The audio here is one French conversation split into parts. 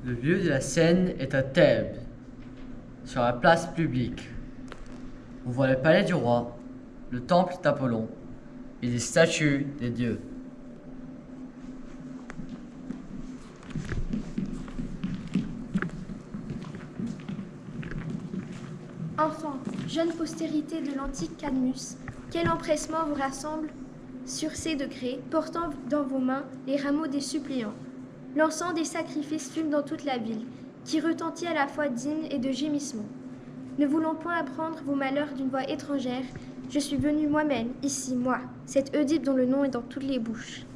Le lieu de la scène est à Thèbes, sur la place publique. On voit le palais du roi, le temple d'Apollon et les statues des dieux. Enfants, jeune postérité de l'antique Cadmus, quel empressement vous rassemble sur ces degrés, portant dans vos mains les rameaux des suppliants. L'encens des sacrifices fume dans toute la ville, qui retentit à la fois d'hymnes et de gémissements. Ne voulant point apprendre vos malheurs d'une voix étrangère, je suis venu moi-même, ici, moi, cet Oedipe dont le nom est dans toutes les bouches.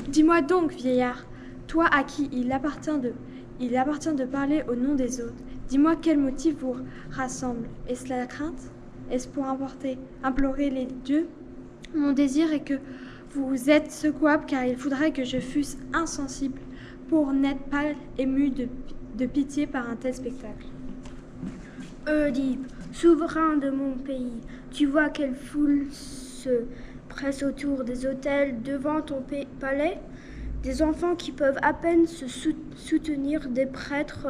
Dis-moi donc, vieillard, toi à qui il appartient de parler au nom des autres, dis-moi quel motif vous rassemble. Est-ce la crainte? Est-ce pour implorer les dieux? Mon désir est que vous êtes secouable, car il faudrait que je fusse insensible pour n'être pas ému de pitié par un tel spectacle. Oedipe, souverain de mon pays, tu vois quelle foule se presse autour des autels devant ton palais? Des enfants qui peuvent à peine se soutenir, des prêtres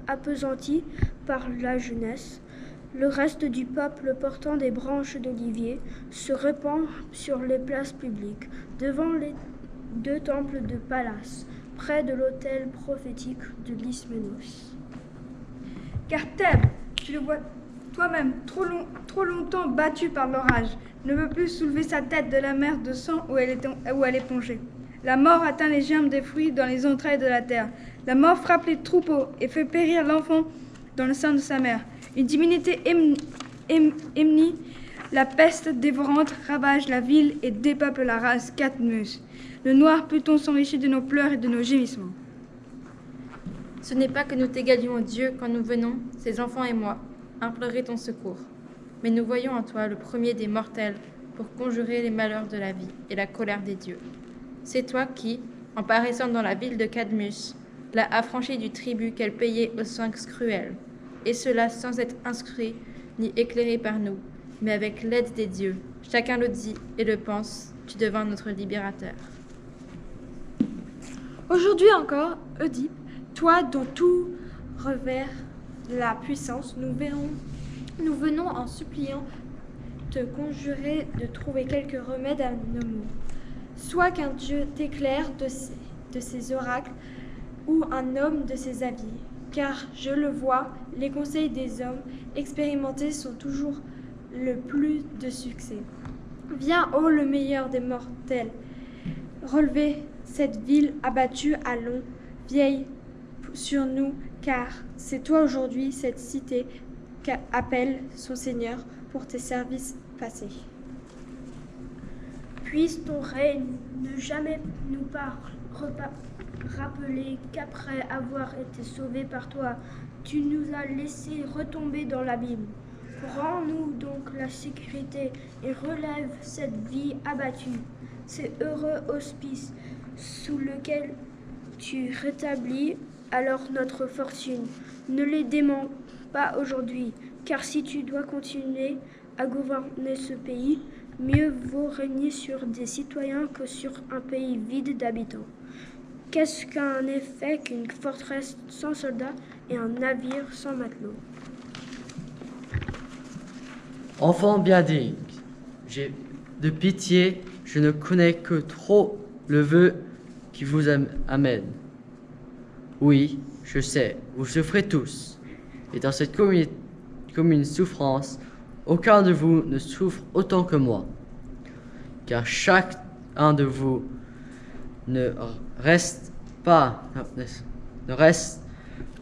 appesantis par la jeunesse. Le reste du peuple portant des branches d'olivier se répand sur les places publiques, devant les 2 temples de Pallas, près de l'autel prophétique de l'Isménos. Car Thèbes, tu le vois toi-même, trop longtemps battu par l'orage, ne veut plus soulever sa tête de la mer de sang où elle est plongée. La mort atteint les germes des fruits dans les entrailles de la terre. La mort frappe les troupeaux et fait périr l'enfant dans le sein de sa mère. Une divinité Emni, la peste dévorante, ravage la ville et dépeuple la race Cadmus. Le noir Pluton s'enrichit de nos pleurs et de nos gémissements. Ce n'est pas que nous t'égalions au Dieu quand nous venons, ces enfants et moi, implorer ton secours. Mais nous voyons en toi le premier des mortels pour conjurer les malheurs de la vie et la colère des dieux. C'est toi qui, en paraissant dans la ville de Cadmus, l'as affranchie du tribut qu'elle payait au sphinx cruel, et cela sans être inscrit ni éclairé par nous, mais avec l'aide des dieux. Chacun le dit et le pense, tu devins notre libérateur. Aujourd'hui encore, Oedipe, toi dont tout revers la puissance, nous venons en suppliant te conjurer de trouver quelque remède à nos maux. Soit qu'un dieu t'éclaire de ses oracles, ou un homme de ses avis, car je le vois, les conseils des hommes expérimentés sont toujours le plus de succès. Viens, ô le meilleur des mortels, relever cette ville abattue à long, vieille sur nous, car c'est toi aujourd'hui cette cité qu'appelle son Seigneur pour tes services passés. Puisse ton règne ne jamais nous rappeler qu'après avoir été sauvés par toi, tu nous as laissés retomber dans l'abîme. Rends-nous donc la sécurité et relève cette vie abattue, ces heureux hospices sous lesquels tu rétablis alors notre fortune. Ne les dément pas aujourd'hui, car si tu dois continuer à gouverner ce pays, mieux vaut régner sur des citoyens que sur un pays vide d'habitants. Qu'est-ce qu'un effet qu'une forteresse sans soldats et un navire sans matelots? Enfant bien digne, j'ai de pitié, je ne connais que trop le vœu qui vous amène. Oui, je sais, vous souffrez tous, et dans cette commune souffrance, aucun de vous ne souffre autant que moi, car chacun de vous ne reste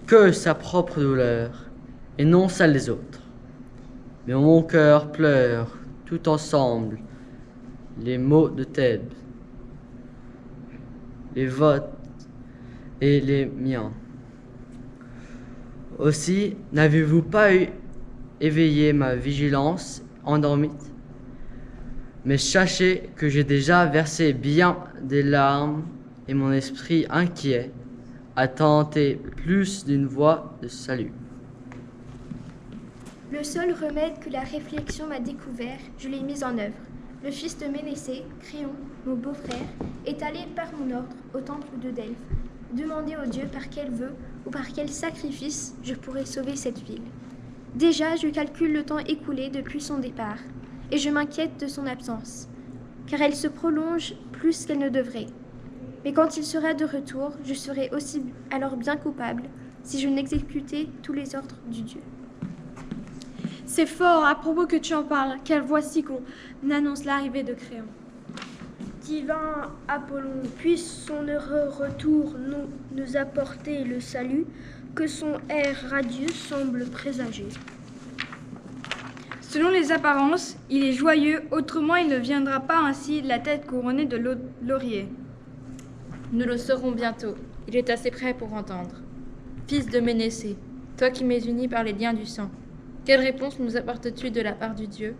que sa propre douleur, et non celle des autres. Mais mon cœur pleure tout ensemble les maux de Thèbes, les vôtres et les miens. Aussi, n'avez-vous pas éveillé ma vigilance endormie? Mais sachez que j'ai déjà versé bien des larmes et mon esprit inquiet a tenté plus d'une voie de salut. Le seul remède que la réflexion m'a découvert, je l'ai mis en œuvre. Le fils de Ménécée, Créon, mon beau-frère, est allé par mon ordre au temple de Delphes. Demandez au Dieu par quel vœu ou par quel sacrifice je pourrais sauver cette ville. Déjà, je calcule le temps écoulé depuis son départ, et je m'inquiète de son absence, car elle se prolonge plus qu'elle ne devrait. Mais quand il sera de retour, je serai aussi alors bien coupable si je n'exécutais tous les ordres du Dieu. C'est fort à propos que tu en parles, car voici qu'on annonce l'arrivée de Créon. Divin Apollon, puisse son heureux retour nous apporter le salut que son air radieux semble présager. Selon les apparences, il est joyeux, autrement il ne viendra pas ainsi la tête couronnée de laurier. Nous le saurons bientôt. Il est assez près pour entendre. Fils de Ménécée, toi qui m'es uni par les liens du sang, quelle réponse nous apportes-tu de la part du Dieu?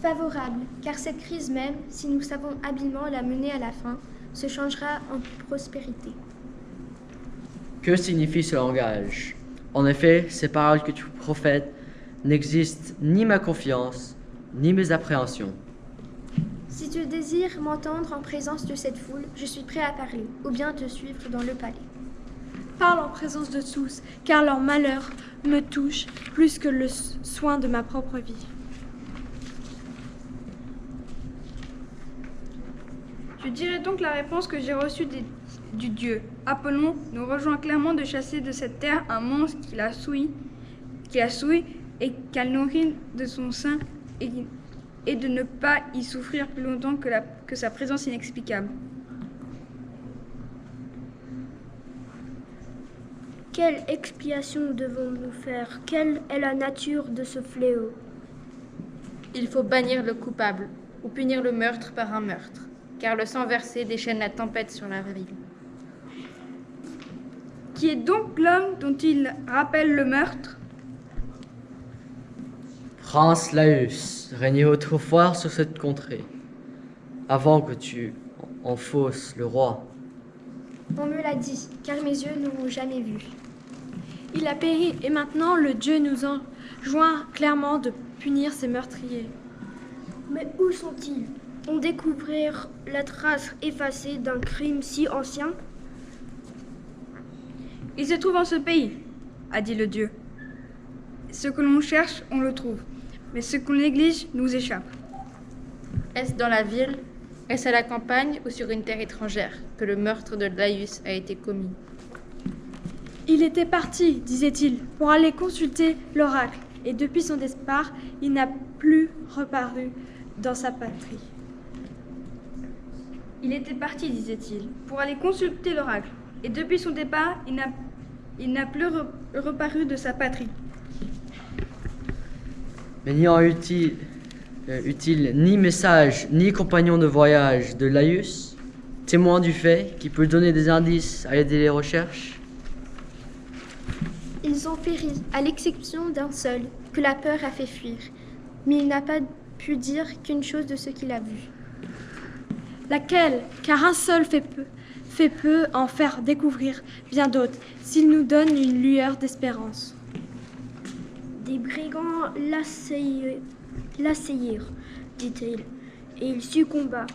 Favorable, car cette crise même, si nous savons habilement la mener à la fin, se changera en prospérité. Que signifie ce langage? En effet, ces paroles que tu prophètes n'existent ni ma confiance, ni mes appréhensions. Si tu désires m'entendre en présence de cette foule, je suis prêt à parler, ou bien te suivre dans le palais. Parle en présence de tous, car leur malheur me touche plus que le soin de ma propre vie. Je dirai donc la réponse que j'ai reçue du Dieu. Apollon nous rejoint clairement de chasser de cette terre un monstre qui la souille et qu'elle nourrit de son sein et de ne pas y souffrir plus longtemps que sa présence inexplicable. Quelle expiation devons-nous faire? Quelle est la nature de ce fléau? Il faut bannir le coupable ou punir le meurtre par un meurtre, car le sang versé déchaîne la tempête sur la ville. Qui est donc l'homme dont il rappelle le meurtre? Prince Laïus, régnait autrefois sur cette contrée, avant que tu en fausses le roi. On me l'a dit, car mes yeux n'auront jamais vu. Il a péri, et maintenant le Dieu nous enjoint clairement de punir ces meurtriers. Mais où sont-ils? On découvrir la trace effacée d'un crime si ancien? Il se trouve en ce pays, a dit le Dieu. Ce que l'on cherche, on le trouve, mais ce qu'on néglige nous échappe. Est-ce dans la ville, est-ce à la campagne ou sur une terre étrangère que le meurtre de Laïus a été commis? Il était parti, disait-il, pour aller consulter l'oracle, et depuis son départ, il n'a plus reparu dans sa patrie. Il était parti, disait-il, pour aller consulter l'oracle, et depuis son départ, il n'a plus reparu de sa patrie. Mais n'ayant eut-il ni message, ni compagnon de voyage de Laïus, témoin du fait qui peut donner des indices à aider les recherches? Ils ont péri, à l'exception d'un seul, que la peur a fait fuir. Mais il n'a pas pu dire qu'une chose de ce qu'il a vu. Laquelle? Car un seul fait peu en faire découvrir bien d'autres, s'il nous donne une lueur d'espérance. Des brigands l'assaillirent, dit-il, et il succomba,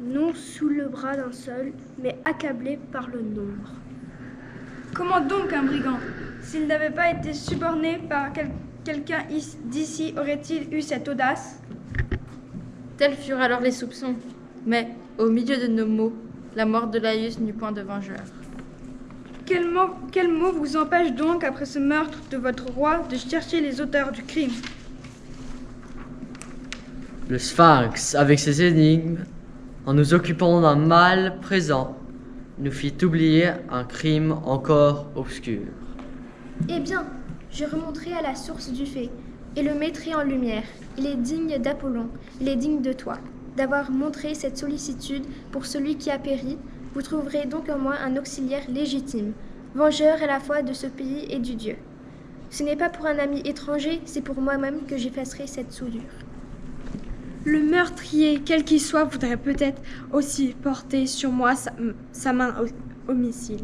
non sous le bras d'un seul, mais accablé par le nombre. Comment donc un brigand? S'il n'avait pas été suborné par quelqu'un d'ici, aurait-il eu cette audace? Tels furent alors les soupçons. Mais, au milieu de nos maux, la mort de Laïus n'eut point de vengeur. Quel mot vous empêche donc, après ce meurtre de votre roi, de chercher les auteurs du crime? Le Sphinx, avec ses énigmes, en nous occupant d'un mal présent, nous fit oublier un crime encore obscur. Eh bien, je remonterai à la source du fait et le mettrai en lumière. Il est digne d'Apollon, il est digne de toi. D'avoir montré cette sollicitude pour celui qui a péri, vous trouverez donc en moi un auxiliaire légitime, vengeur à la fois de ce pays et du Dieu. Ce n'est pas pour un ami étranger, c'est pour moi-même que j'effacerai cette soudure. Le meurtrier, quel qu'il soit, voudrait peut-être aussi porter sur moi sa main homicide.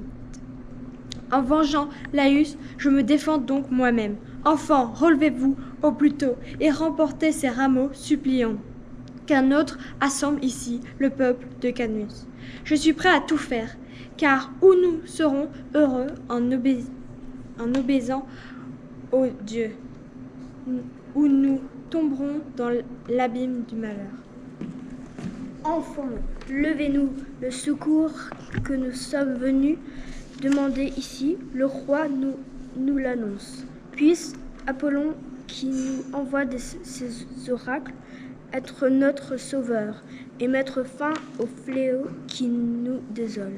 En vengeant Laïus, je me défends donc moi-même. Enfants, relevez-vous au plus tôt et remportez ces rameaux, supplions. Qu'un autre assemble ici le peuple de Cadmus. Je suis prêt à tout faire, car où nous serons heureux en obéissant au Dieu, où nous tomberons dans l'abîme du malheur. Enfants, levez-nous, le secours que nous sommes venus demander ici, le roi nous l'annonce. Puisse Apollon, qui nous envoie ses oracles, être notre sauveur et mettre fin au fléau qui nous désole.